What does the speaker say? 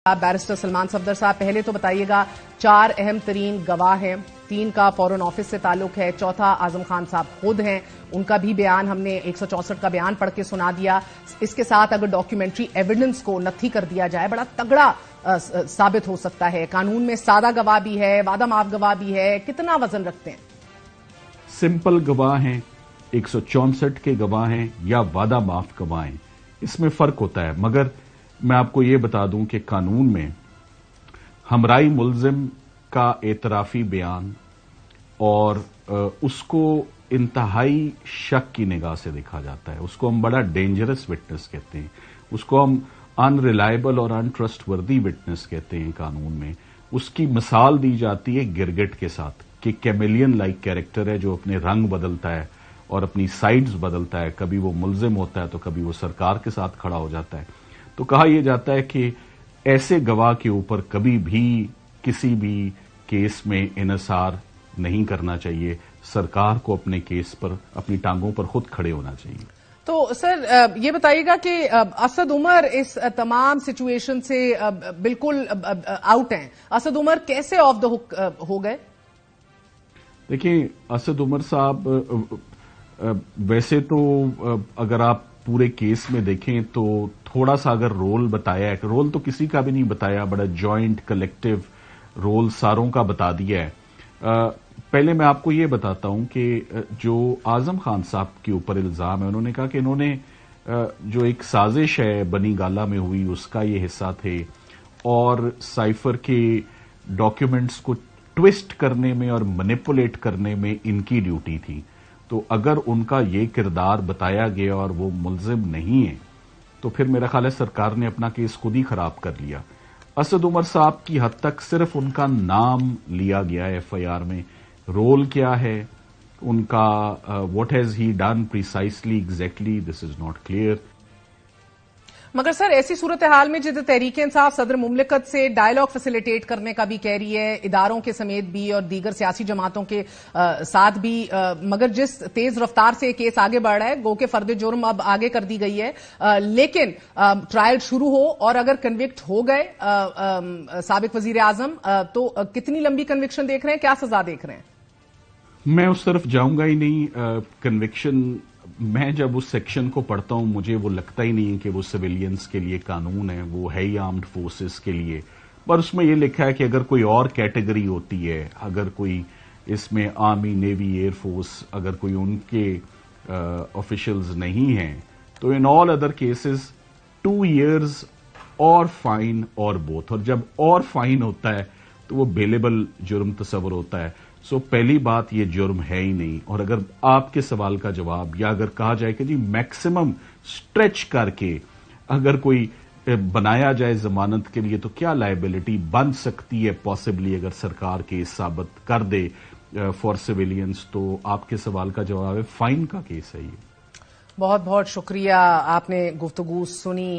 Barrister Salman Safdar साहब, पहले तो बताइएगा 4 अहम तरीन गवाह हैं, 3 का फॉरेन ऑफिस से ताल्लुक है, चौथा आजम खान साहब खुद हैं, उनका भी बयान हमने 164 का बयान पढ़ के सुना दिया। इसके साथ अगर डॉक्यूमेंट्री एविडेंस को नत्थी कर दिया जाए बड़ा तगड़ा साबित हो सकता है। कानून में सादा गवाह भी है, वादा माफ गवाह भी है, कितना वजन रखते हैं? सिंपल गवाह हैं, 164 के गवाह हैं या वादा माफ गवाह हैं, इसमें फर्क होता है। मगर मैं आपको ये बता दूं कि कानून में हमराई मुल्जिम का एतराफी बयान और उसको इंतहाई शक की निगाह से देखा जाता है, उसको हम बड़ा डेंजरस विटनेस कहते हैं, उसको हम अनरिलायबल और अनट्रस्टवर्दी विटनेस कहते हैं कानून में। उसकी मिसाल दी जाती है गिरगिट के साथ कि कैमेलियन लाइक कैरेक्टर है जो अपने रंग बदलता है और अपनी साइड्स बदलता है, कभी वो मुल्जिम होता है तो कभी वो सरकार के साथ खड़ा हो जाता है। तो कहा यह जाता है कि ऐसे गवाह के ऊपर कभी भी किसी भी केस में इन्हिसार नहीं करना चाहिए, सरकार को अपने केस पर अपनी टांगों पर खुद खड़े होना चाहिए। तो सर ये बताइएगा कि असद उमर इस तमाम सिचुएशन से बिल्कुल आउट हैं, असद उमर कैसे ऑफ द हुक हो गए? देखिए, असद उमर साहब वैसे तो अगर आप पूरे केस में देखें तो थोड़ा सा अगर रोल बताया है, रोल तो किसी का भी नहीं बताया, बड़ा जॉइंट कलेक्टिव रोल सारों का बता दिया है। पहले मैं आपको ये बताता हूं कि जो आजम खान साहब के ऊपर इल्जाम है, उन्होंने कहा कि इन्होंने जो एक साजिश है बनी गाला में हुई उसका ये हिस्सा थे और साइफर के डॉक्यूमेंट्स को ट्विस्ट करने में और मैनिपुलेट करने में इनकी ड्यूटी थी। तो अगर उनका ये किरदार बताया गया और वो मुल्जिम नहीं है तो फिर मेरा ख्याल है सरकार ने अपना केस खुद ही खराब कर लिया। असद उमर साहब की हद तक सिर्फ उनका नाम लिया गया है एफआईआर में, रोल क्या है उनका, what has he done precisely exactly, this is not clear. मगर सर ऐसी सूरत हाल में जिद तहरीक इंसाफ सदर मुमलिकत से डायलॉग फैसिलिटेट करने का भी कह रही है, इदारों के समेत भी और दीगर सियासी जमातों के साथ भी, मगर जिस तेज रफ्तार से केस आगे बढ़ रहा है, गो के फर्द जुर्म अब आगे कर दी गई है, लेकिन ट्रायल शुरू हो और अगर कन्विक्ट हो गए साबिक वजीर आजम तो कितनी लंबी कन्विक्शन देख रहे हैं, क्या सजा देख रहे हैं? मैं उस तरफ जाऊंगा ही नहीं। कन्विक्शन, मैं जब उस सेक्शन को पढ़ता हूं मुझे वो लगता ही नहीं है कि वो सिविलियंस के लिए कानून है, वो है ही आर्म्ड फोर्सेस के लिए। पर उसमें ये लिखा है कि अगर कोई और कैटेगरी होती है, अगर कोई इसमें आर्मी, नेवी, एयरफोर्स, अगर कोई उनके ऑफिशियल्स नहीं हैं तो in all other cases 2 years और फाइन और बोथ। और जब और फाइन होता है तो वो बेलेबल जुर्म तस्वर होता है। सो पहली बात ये जुर्म है ही नहीं। और अगर आपके सवाल का जवाब या अगर कहा जाए कि जी मैक्सिमम स्ट्रेच करके अगर कोई बनाया जाए जमानत के लिए तो क्या लायबिलिटी बन सकती है पॉसिबली अगर सरकार केस साबित कर दे फॉर सिविलियंस, तो आपके सवाल का जवाब है फाइन का केस है ये। बहुत बहुत शुक्रिया, आपने गुफ्तगू सुनी।